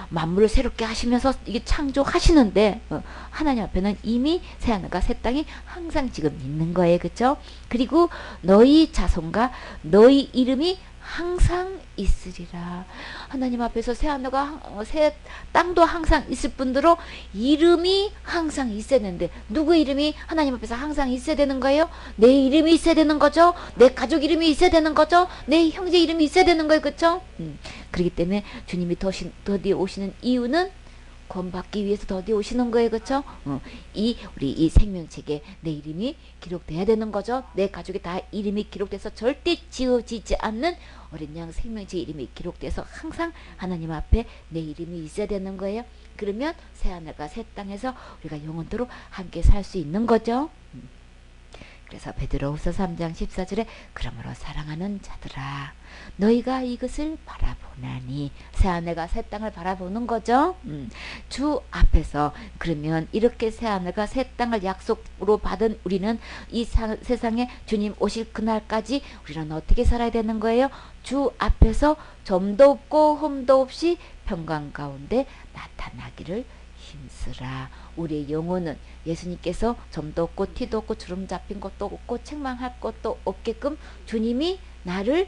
만물을 새롭게 하시면서 이게 창조하시는데 하나님 앞에는 이미 새 하늘과 새 땅이 항상 지금 있는 거예요. 그렇죠? 그리고 너희 자손과 너희 이름이 항상 있으리라. 하나님 앞에서 새 하늘과 새 땅도 항상 있을 뿐더러 이름이 항상 있어야 되는데, 누구 이름이 하나님 앞에서 항상 있어야 되는 거예요? 내 이름이 있어야 되는 거죠. 내 가족 이름이 있어야 되는 거죠. 내 형제 이름이 있어야 되는 거예요. 그렇죠? 그렇기 때문에 주님이 더디 오시는 이유는 구원받기 위해서 더디 오시는 거예요. 그렇죠? 우리 이 생명책에 내 이름이 기록돼야 되는 거죠. 내 가족에 다 이름이 기록돼서 절대 지워지지 않는 어린 양 생명책 이름이 기록돼서 항상 하나님 앞에 내 이름이 있어야 되는 거예요. 그러면 새 하늘과 새 땅에서 우리가 영원토록 함께 살 수 있는 거죠. 그래서 베드로후서 3장 14절에 그러므로 사랑하는 자들아 너희가 이것을 바라보나니, 새 하늘과 새 땅을 바라보는 거죠. 주 앞에서, 그러면 이렇게 새 하늘과 새 땅을 약속으로 받은 우리는 이 세상에 주님 오실 그날까지 우리는 어떻게 살아야 되는 거예요? 주 앞에서 점도 없고 흠도 없이 평강 가운데 나타나기를 힘쓰라. 우리의 영혼은 예수님께서 점도 없고 티도 없고 주름 잡힌 것도 없고 책망할 것도 없게끔 주님이 나를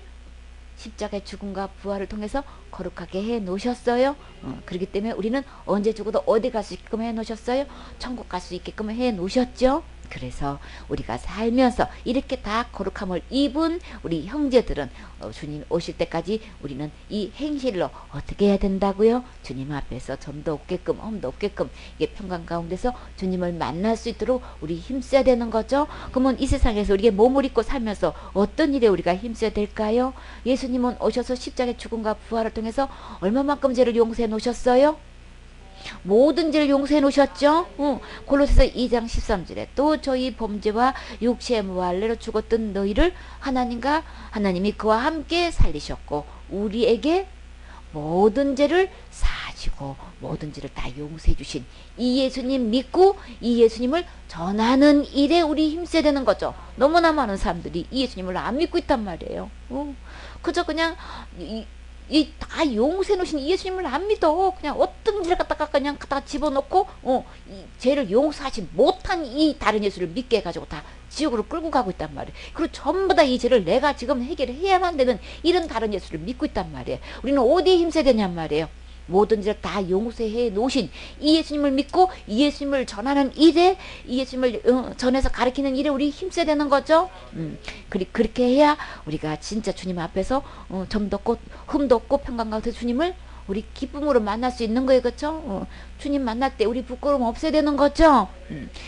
십자가의 죽음과 부활을 통해서 거룩하게 해 놓으셨어요. 그렇기 때문에 우리는 언제 죽어도 어디 갈 수 있게끔 해 놓으셨어요? 천국 갈 수 있게끔 해 놓으셨죠. 그래서 우리가 살면서 이렇게 다 거룩함을 입은 우리 형제들은 주님 오실 때까지 우리는 이 행실로 어떻게 해야 된다고요? 주님 앞에서 점도 없게끔 흠도 없게끔 이게 평강 가운데서 주님을 만날 수 있도록 우리 힘써야 되는 거죠. 그러면 이 세상에서 우리가 몸을 입고 살면서 어떤 일에 우리가 힘써야 될까요? 예수님은 오셔서 십자가의 죽음과 부활을 통해서 얼마만큼 죄를 용서해 놓으셨어요? 모든 죄를 용서해 놓으셨죠. 골로새서 2장 13절에 또 저희 범죄와 육체의 무할례로 죽었던 너희를 하나님이 그와 함께 살리셨고 우리에게 모든 죄를 사하시고 모든 죄를 다 용서해 주신 이 예수님 믿고 이 예수님을 전하는 일에 우리 힘써야 되는 거죠. 너무나 많은 사람들이 이 예수님을 안 믿고 있단 말이에요. 그저 그냥 다 용서해 놓으신 이 예수님을 안 믿어. 그냥 어떤 죄를 갖다가 그냥 갖다가 집어넣고 이 죄를 용서하지 못한 이 다른 예수를 믿게 해가지고 다 지옥으로 끌고 가고 있단 말이에요. 그리고 전부 다 이 죄를 내가 지금 해결해야만 되는 이런 다른 예수를 믿고 있단 말이에요. 우리는 어디에 힘써야 되냔 말이에요. 모든 죄를 다 용서해 놓으신 이 예수님을 믿고 이 예수님을 전하는 일에, 이 예수님을 전해서 가르치는 일에 우리 힘써야 되는 거죠. 그렇게 해야 우리가 진짜 주님 앞에서 점도 없고 흠도 없고 평강 가운데 주님을 우리 기쁨으로 만날 수 있는 거예요. 그렇죠? 주님 만날 때 우리 부끄러움 없애야 되는 거죠.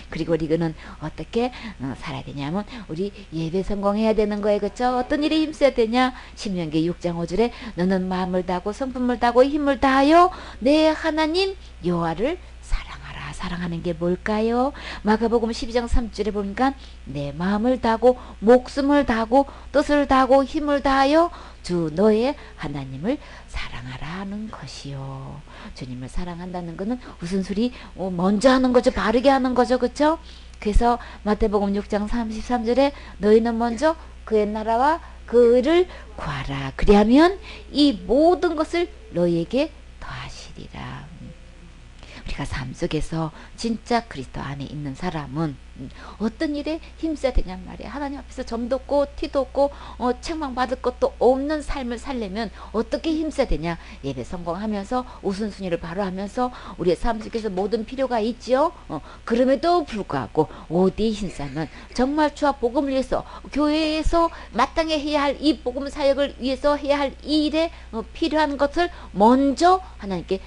그리고 우리는 어떻게 살아야 되냐면 우리 예배 성공해야 되는 거예요. 그렇죠? 어떤 일에 힘써야 되냐? 신명기 6장 5절에 너는 마음을 다하고 성품을 다하고 힘을 다하여 내 하나님 여호와를 사랑하라. 사랑하는 게 뭘까요? 마가복음 12장 3절에 보니까 내 마음을 다하고 목숨을 다하고 뜻을 다하고 힘을 다하여 주 너의 하나님을 사랑하라 하는 것이요. 주님을 사랑한다는 것은 무슨 소리? 먼저 하는 거죠. 바르게 하는 거죠. 그렇죠? 그래서 마태복음 6장 33절에 너희는 먼저 그의 나라와 그 의를 구하라. 그리하면 이 모든 것을 너희에게 더하시리라. 우리가 삶 속에서 진짜 그리스도 안에 있는 사람은 어떤 일에 힘써야 되냔 말이야. 하나님 앞에서 점도 없고 티도 없고 책망받을 것도 없는 삶을 살려면 어떻게 힘써야 되냐? 예배 성공하면서 우선순위를 바로 하면서 우리의 삶 속에서 모든 필요가 있지요. 그럼에도 불구하고 어디에 힘쓰면 정말 주와 복음을 위해서 교회에서 마땅히 해야 할 이 복음 사역을 위해서 해야 할 이 일에 필요한 것을 먼저 하나님께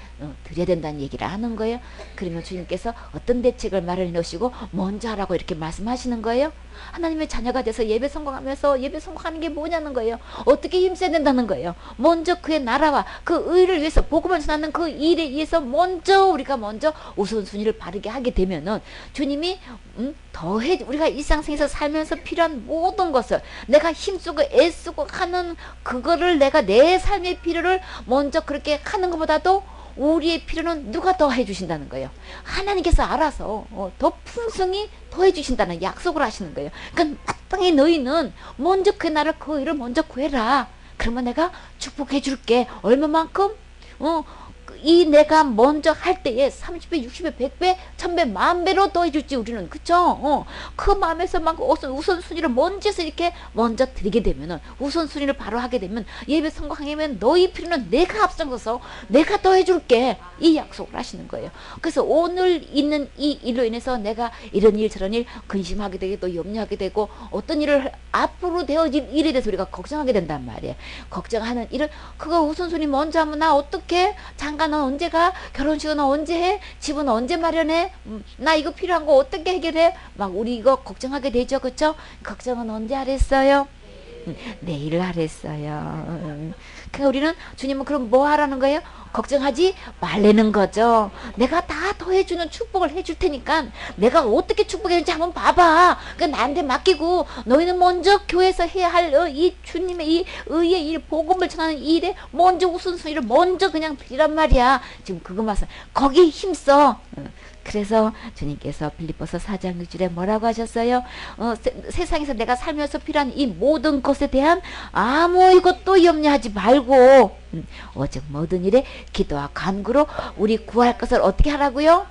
드려야 된다는 얘기를 하는 거예요. 그러면 주님께서 어떤 대책을 마련해 놓으시고 먼저 하라고 이렇게 말씀하시는 거예요. 하나님의 자녀가 돼서 예배 성공하면서 예배 성공하는 게 뭐냐는 거예요. 어떻게 힘써야 된다는 거예요. 먼저 그의 나라와 그 의를 위해서 복음을 전하는 그 일에 의해서 우리가 먼저 우선순위를 바르게 하게 되면은 주님이 더해 우리가 일상생에서 살면서 필요한 모든 것을 내가 힘쓰고 애쓰고 하는 그거를 내가 내 삶의 필요를 먼저 그렇게 하는 것보다도 우리의 필요는 누가 더 해주신다는 거예요. 하나님께서 알아서 더 풍성히 더 해주신다는 약속을 하시는 거예요. 그러니까 마땅히 너희는 먼저 그 나를 그 일을 먼저 구해라. 그러면 내가 축복해 줄게. 얼마만큼? 이 내가 먼저 할 때에 30배, 60배, 100배, 1000배, 10,000배로 더 해줄지 우리는. 그쵸? 그 마음에서 막 우선순위를 먼저서 이렇게 먼저 드리게 되면은 우선순위를 바로 하게 되면 예배 성공하면 너희 필요는 내가 앞장서서 내가 더 해줄게. 이 약속을 하시는 거예요. 그래서 오늘 있는 이 일로 인해서 내가 이런 일 저런 일 근심하게 되고 또 염려하게 되고 어떤 일을 앞으로 되어질 일에 대해서 우리가 걱정하게 된단 말이에요. 걱정하는 일을 그거 우선순위 먼저 하면 나 어떻게 장가는 언제 가? 결혼식은 언제 해? 집은 언제 마련해? 나 이거 필요한 거 어떻게 해결해? 막 우리 이거 걱정하게 되죠. 그쵸? 걱정은 언제 하랬어요? 내일 하랬어요. 그러니까 우리는 주님은 그럼 뭐 하라는 거예요? 걱정하지 말라는 거죠. 내가 다 더해주는 축복을 해줄 테니까 내가 어떻게 축복해줄지 한번 봐봐. 그러니까 나한테 맡기고 너희는 먼저 교회에서 해야 할 이 주님의 이 의의 일, 복음을 전하는 이 일에 먼저 우선순위를 먼저 그냥 드리란 말이야. 지금 그거 말씀 거기에 힘써. 그래서 주님께서 빌립보서 4장 6절에 뭐라고 하셨어요? 세상에서 내가 살면서 필요한 이 모든 것에 대한 아무 것도 염려하지 말고 오직 모든 일에 기도와 간구로 우리 구할 것을 어떻게 하라고요?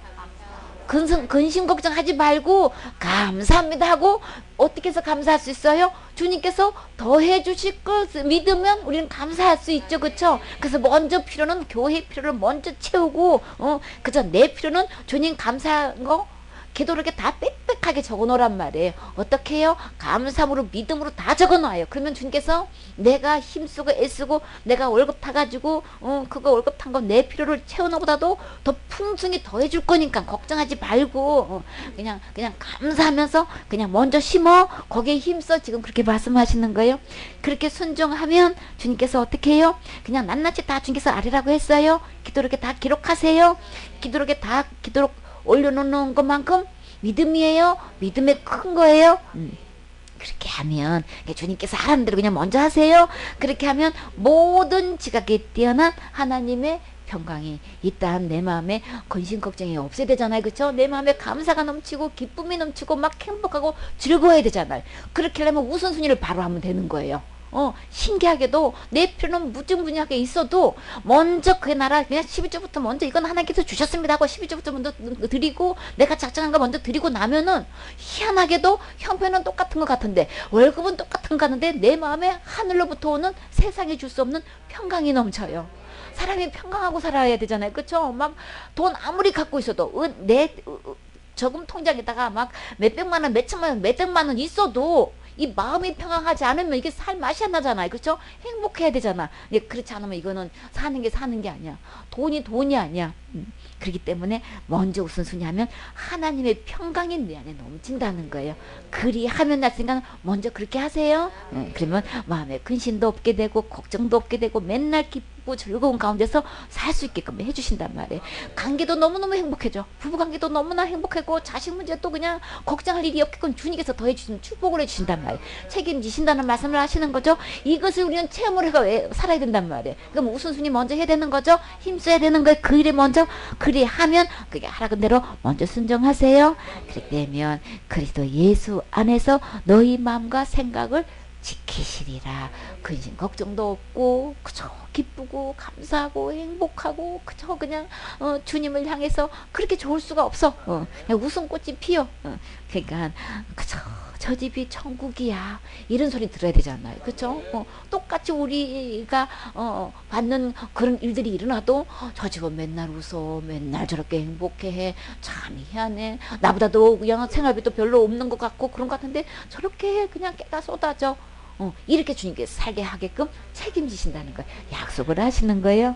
근심 걱정하지 말고 감사합니다 하고 어떻게 해서 감사할 수 있어요? 주님께서 더해 주실 것 믿으면 우리는 감사할 수 있죠. 그쵸? 그래서 먼저 필요는 교회 필요를 먼저 채우고 그저 내 필요는 주님 감사한 거 기도를 이렇게 다 빽빽하게 적어놓으란 말이에요. 어떻게 해요? 감사함으로 믿음으로 다 적어놔요. 그러면 주님께서 내가 힘쓰고 애쓰고 내가 월급 타가지고 그거 월급 탄 거 내 필요를 채우는 것보다도 더 풍성히 더해줄 거니까 걱정하지 말고 그냥 감사하면서 그냥 먼저 심어 거기에 힘써. 지금 그렇게 말씀하시는 거예요. 그렇게 순종하면 주님께서 어떻게 해요? 그냥 낱낱이 다 주님께서 아뢰라고 했어요. 기도를 이렇게 다 기록하세요. 기도를 이렇게 다 기도록 올려놓는 것만큼 믿음이에요. 믿음의 큰 거예요. 그렇게 하면 주님께서 하라는 대로 그냥 먼저 하세요. 그렇게 하면 모든 지각에 뛰어난 하나님의 평강이 있다한 내 마음에 근심 걱정이 없어야 되잖아요. 그렇죠? 내 마음에 감사가 넘치고 기쁨이 넘치고 막 행복하고 즐거워야 되잖아요. 그렇게 하려면 우선순위를 바로 하면 되는 거예요. 신기하게도 내 필요는 무궁무진하게 있어도 먼저 그 나라 그냥 12조부터 먼저 이건 하나님께서 주셨습니다 하고 12조부터 먼저 드리고 내가 작정한 거 먼저 드리고 나면은 희한하게도 형편은 똑같은 것 같은데 월급은 똑같은 것 같은데 내 마음에 하늘로부터 오는 세상에 줄 수 없는 평강이 넘쳐요. 사람이 평강하고 살아야 되잖아요. 그쵸? 막 돈 아무리 갖고 있어도 내 저금 통장에다가 막 몇백만 원, 몇천만 원, 몇백만 원 있어도 이 마음이 평안하지 않으면 이게 살 맛이 안 나잖아요. 그렇죠? 행복해야 되잖아. 그렇지 않으면 이거는 사는 게 아니야. 돈이 아니야. 그렇기 때문에 먼저 우선순위 하면 하나님의 평강이 내 안에 넘친다는 거예요. 그리하면 날 생각은 먼저 그렇게 하세요. 그러면 마음에 근심도 없게 되고 걱정도 없게 되고 맨날 기쁘고 즐거운 가운데서 살 수 있게끔 해주신단 말이에요. 관계도 너무너무 행복해져. 부부관계도 너무나 행복하고 자식 문제도 그냥 걱정할 일이 없게끔 주님께서 더해주시는 축복을 해주신단 말이에요. 책임지신다는 말씀을 하시는 거죠. 이것을 우리는 체험을 해가 살아야 된단 말이에요. 그럼 우선순위 먼저 해야 되는 거죠. 힘써야 되는 거예요. 그 일에 먼저 그리하면 그게 하라는 대로 먼저 순종하세요. 그렇게 되면 그리스도 예수 안에서 너희 마음과 생각을 지키시리라. 근심 걱정도 없고 그저 기쁘고 감사하고 행복하고 그저 그냥 주님을 향해서 그렇게 좋을 수가 없어. 그냥 웃음꽃이 피어. 그러니까 그저 저 집이 천국이야 이런 소리 들어야 되잖아요. 그쵸? 똑같이 우리가 받는 그런 일들이 일어나도 저 집은 맨날 웃어 맨날 저렇게 행복해해 참 희한해 나보다도 그냥 생활비도 별로 없는 것 같고 그런 것 같은데 저렇게 그냥 깨가 쏟아져. 이렇게 주님께서 살게 하게끔 책임지신다는 거예요. 약속을 하시는 거예요.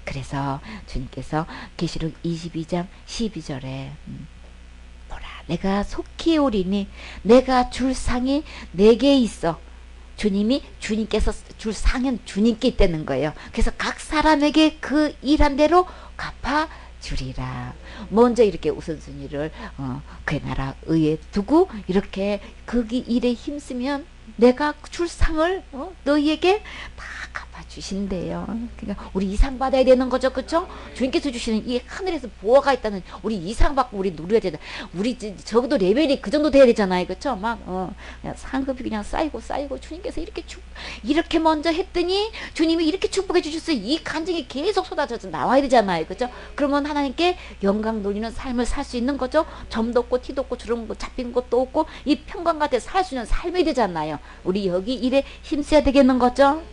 그래서 주님께서 계시록 22장 12절에 보라 내가 속히 오리니 내가 줄 상이 내게 있어. 주님께서 줄 상은 주님께 있다는 거예요. 그래서 각 사람에게 그 일한 대로 갚아 주리라. 먼저 이렇게 우선순위를 그의 나라 의에 두고 이렇게 거기 일에 힘쓰면 내가 줄 상을 너희에게 다 갚아주신대요. 그러니까 우리 이상 받아야 되는 거죠, 그렇죠? 주님께서 주시는 이 하늘에서 보화가 있다는 우리 이상 받고 우리 누려야 되다. 우리 적어도 레벨이 그 정도 돼야 되잖아요, 그렇죠? 막 그냥 상급이 그냥 쌓이고 주님께서 이렇게 먼저 했더니 주님이 이렇게 축복해 주셨어요. 이 간증이 계속 쏟아져서 나와야 되잖아요, 그렇죠? 그러면 하나님께 영광 돌리는 삶을 살 수 있는 거죠. 점도 없고 티도 없고 주름 잡힌 것도 없고 이 평강 같아 살 수 있는 삶이 되잖아요. 우리 여기 일에 힘써야 되겠는 거죠.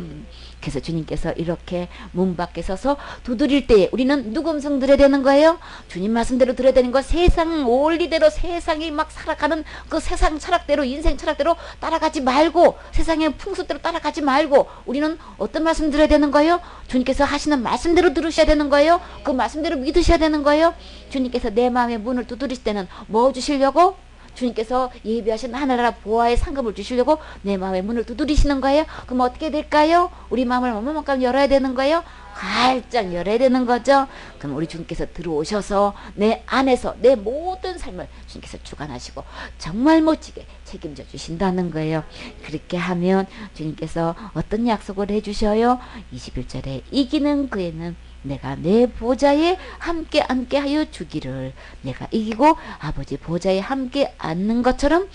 그래서 주님께서 이렇게 문 밖에 서서 두드릴 때에 우리는 누구 음성 들어야 되는 거예요? 주님 말씀대로 들어야 되는 거. 세상 원리대로 세상이 막 살아가는 그 세상 철학대로 인생 철학대로 따라가지 말고 세상의 풍습대로 따라가지 말고 우리는 어떤 말씀 들어야 되는 거예요? 주님께서 하시는 말씀대로 들으셔야 되는 거예요. 그 말씀대로 믿으셔야 되는 거예요. 주님께서 내 마음의 문을 두드리실 때는 뭐 주시려고? 주님께서 예비하신 하늘나라 보화의 상급을 주시려고 내 마음의 문을 두드리시는 거예요. 그럼 어떻게 될까요? 우리 마음을 얼마만큼 열어야 되는 거예요? 활짝 열어야 되는 거죠. 그럼 우리 주님께서 들어오셔서 내 안에서 내 모든 삶을 주님께서 주관하시고 정말 멋지게 책임져 주신다는 거예요. 그렇게 하면 주님께서 어떤 약속을 해주셔요? 21절에 이기는 그에는 내가 내 보좌에 함께 앉게 하여 주기를. 내가 이기고 아버지 보좌에 함께 앉는 것처럼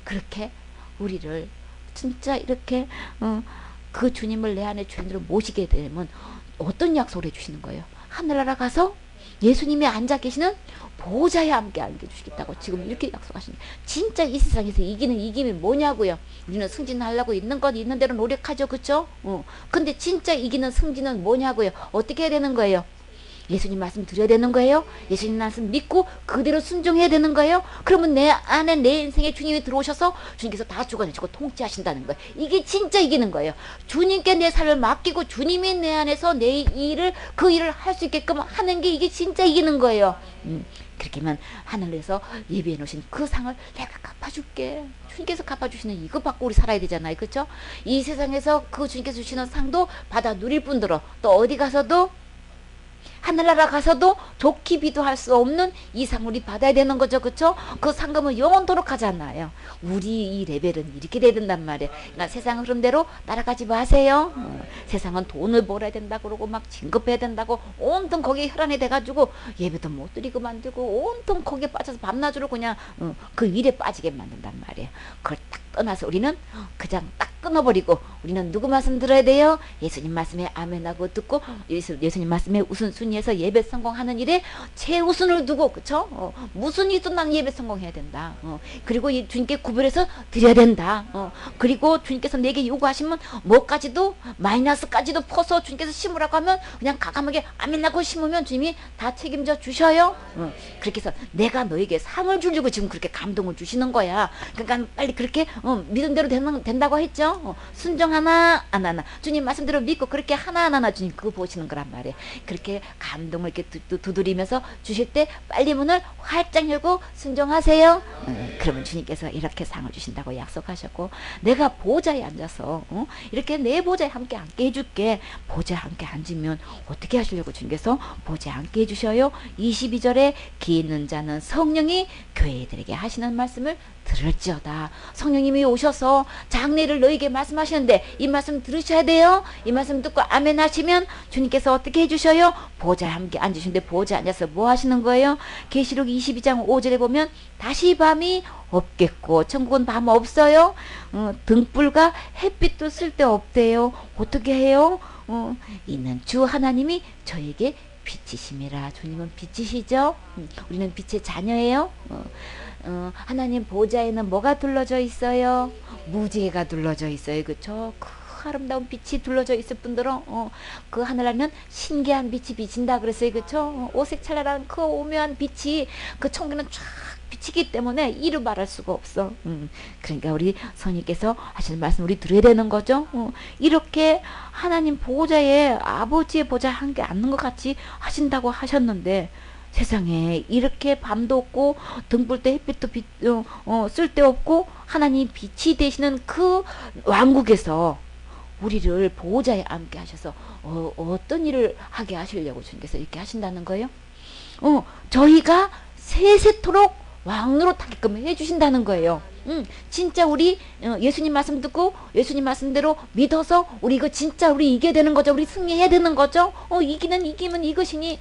그렇게 우리를 진짜 이렇게 그 주님을 내 안에 주인으로 모시게 되면 어떤 약속을 해주시는 거예요? 하늘나라 가서 예수님이 앉아 계시는 보좌에 함께 앉게 주시겠다고 지금 이렇게 약속하시는 거예요. 진짜 이 세상에서 이기는 이김이 뭐냐고요. 우리는 승진하려고 있는 것 있는 대로 노력하죠, 그쵸? 근데 진짜 이기는 승진은 뭐냐고요. 어떻게 해야 되는 거예요? 예수님 말씀 드려야 되는 거예요. 예수님 말씀 믿고 그대로 순종해야 되는 거예요. 그러면 내 안에 내 인생에 주님이 들어오셔서 주님께서 다 주관해주고 통치하신다는 거예요. 이게 진짜 이기는 거예요. 주님께 내 삶을 맡기고 주님이 내 안에서 내 일을 그 일을 할 수 있게끔 하는 게 이게 진짜 이기는 거예요. 그렇게 하면 하늘에서 예비해 놓으신 그 상을 내가 갚아줄게. 주님께서 갚아주시는 이거 받고 우리 살아야 되잖아요, 그렇죠? 이 세상에서 그 주님께서 주시는 상도 받아 누릴 뿐더러 또 어디 가서도 하늘나라 가서도 좋게 비도할 수 없는 이 상 우리 받아야 되는 거죠, 그쵸? 그 상금은 영원토록 하잖아요. 우리 이 레벨은 이렇게 돼야 된단 말이에요. 그러니까 세상 흐름대로 따라가지 마세요. 세상은 돈을 벌어야 된다 그러고 막 진급해야 된다고 온통 거기에 혈안이 돼가지고 예배도 못 드리고 만들고 온통 거기에 빠져서 밤낮으로 그냥 그 일에 빠지게 만든단 말이에요. 그걸 딱 떠나서 우리는 그냥 딱 끊어버리고 우리는 누구 말씀 들어야 돼요? 예수님 말씀에 아멘하고 듣고 예수님 말씀에 우선순위에서 예배 성공하는 일에 최우선을 두고, 그쵸? 무슨 일도 난 예배 성공해야 된다. 그리고 이 주님께 구별해서 드려야 된다. 그리고 주님께서 내게 요구하시면 뭐까지도 마이너스까지도 퍼서 주님께서 심으라고 하면 그냥 가감하게 아멘하고 심으면 주님이 다 책임져 주셔요. 그렇게 해서 내가 너에게 상을 주려고 지금 그렇게 감동을 주시는 거야. 그러니까 빨리 그렇게 믿은 대로 된다고 했죠. 순종 하나 안 하나 주님 말씀대로 믿고 그렇게 하나하나 주님 그거 보시는 거란 말이에요. 그렇게 감동을 이렇게 두드리면서 주실 때 빨리 문을 활짝 열고 순종하세요. 그러면 주님께서 이렇게 상을 주신다고 약속하셨고 내가 보좌에 앉아서 이렇게 내 보좌에 함께 앉게 해줄게. 보좌에 함께 앉으면 어떻게 하시려고 주님께서 보좌에 앉게 해주셔요. 22절에 기 있는 자는 성령이 교회들에게 하시는 말씀을 들을지어다. 성령님이 오셔서 장례를 너에게 말씀하시는데 이 말씀 들으셔야 돼요. 이 말씀 듣고 아멘 하시면 주님께서 어떻게 해주셔요? 보좌에 함께 앉으시는데 보좌에 앉아서 뭐 하시는 거예요? 계시록 22장 5절에 보면 다시 밤이 없겠고 천국은 밤 없어요. 등불과 햇빛도 쓸데없대요. 어떻게 해요? 이는 주 하나님이 저에게 빛이심이라. 주님은 빛이시죠? 우리는 빛의 자녀예요. 하나님 보좌에는 뭐가 둘러져 있어요? 무지개가 둘러져 있어요. 그쵸? 그 아름다운 빛이 둘러져 있을 뿐더러 그 하늘에는 신기한 빛이 비친다 그랬어요. 그쵸? 오색찬란한 그 오묘한 빛이 그 천국에는 쫙 비치기 때문에 이루 말할 수가 없어. 그러니까 우리 성령께서 하시는 말씀 우리 들어야 되는 거죠. 이렇게 하나님 보좌에 아버지의 보좌에 함께 앉는 것 같이 하신다고 하셨는데 세상에 이렇게 밤도 없고 등불 때 햇빛도 쓸데없고 하나님 빛이 되시는 그 왕국에서 우리를 보호자에 앉게 하셔서 어떤 일을 하게 하시려고 주님께서 이렇게 하신다는 거예요. 저희가 세세토록 왕노릇하게끔 해주신다는 거예요. 진짜 우리 예수님 말씀 듣고 예수님 말씀대로 믿어서 우리 이거 진짜 우리 이겨야 되는 거죠. 우리 승리해야 되는 거죠. 이기면 이것이니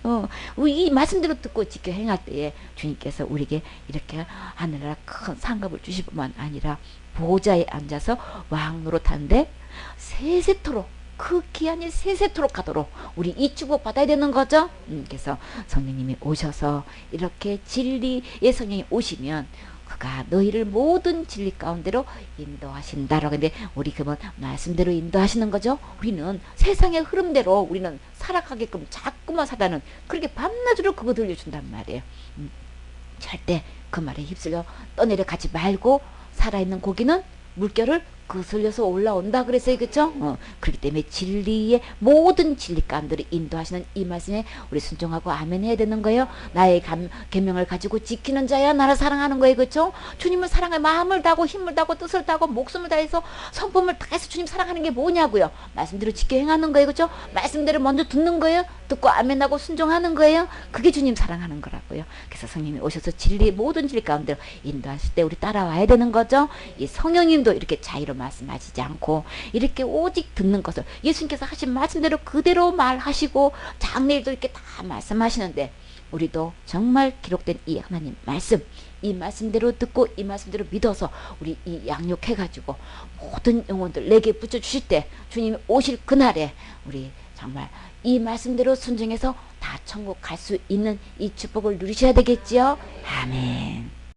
우리 이 말씀대로 듣고 지켜 행할 때에 주님께서 우리에게 이렇게 하늘나라 큰 상급을 주실 뿐만 아니라 보호자에 앉아서 왕노릇하는데 세세토록 그 기한이 세세토록 가도록 우리 이 축복 받아야 되는 거죠. 그래서 성령님이 오셔서 이렇게 진리의 성령이 오시면 그가 너희를 모든 진리 가운데로 인도하신다라고. 근데 우리 그분 말씀대로 인도하시는 거죠. 우리는 세상의 흐름대로 우리는 살아가게끔 자꾸만 살아는 그렇게 밤낮으로 그거 들려준단 말이에요. 절대 그 말에 휩쓸려 떠내려 가지 말고 살아있는 고기는 물결을 거슬려서 올라온다 그랬어요. 그쵸? 그렇기 때문에 진리의 모든 진리 가운데로 인도하시는 이 말씀에 우리 순종하고 아멘 해야 되는 거예요. 나의 계명을 가지고 지키는 자야 나를 사랑하는 거예요. 그쵸? 주님을 사랑해 마음을 다하고 힘을 다하고 뜻을 다하고 목숨을 다해서 성품을 다해서 주님 사랑하는 게 뭐냐고요. 말씀대로 지켜 행하는 거예요. 그쵸? 말씀대로 먼저 듣는 거예요. 듣고 아멘하고 순종하는 거예요. 그게 주님 사랑하는 거라고요. 그래서 성령님이 오셔서 진리 모든 진리 가운데로 인도하실 때 우리 따라와야 되는 거죠. 이 성령님도 이렇게 자유로 말씀하시지 않고 이렇게 오직 듣는 것을 예수님께서 하신 말씀대로 그대로 말하시고 장례일도 이렇게 다 말씀하시는데 우리도 정말 기록된 이 하나님 말씀 이 말씀대로 듣고 이 말씀대로 믿어서 우리 이 양육해가지고 모든 영혼들 내게 붙여주실 때 주님이 오실 그날에 우리 정말 이 말씀대로 순종해서 다 천국 갈 수 있는 이 축복을 누리셔야 되겠지요. 아멘.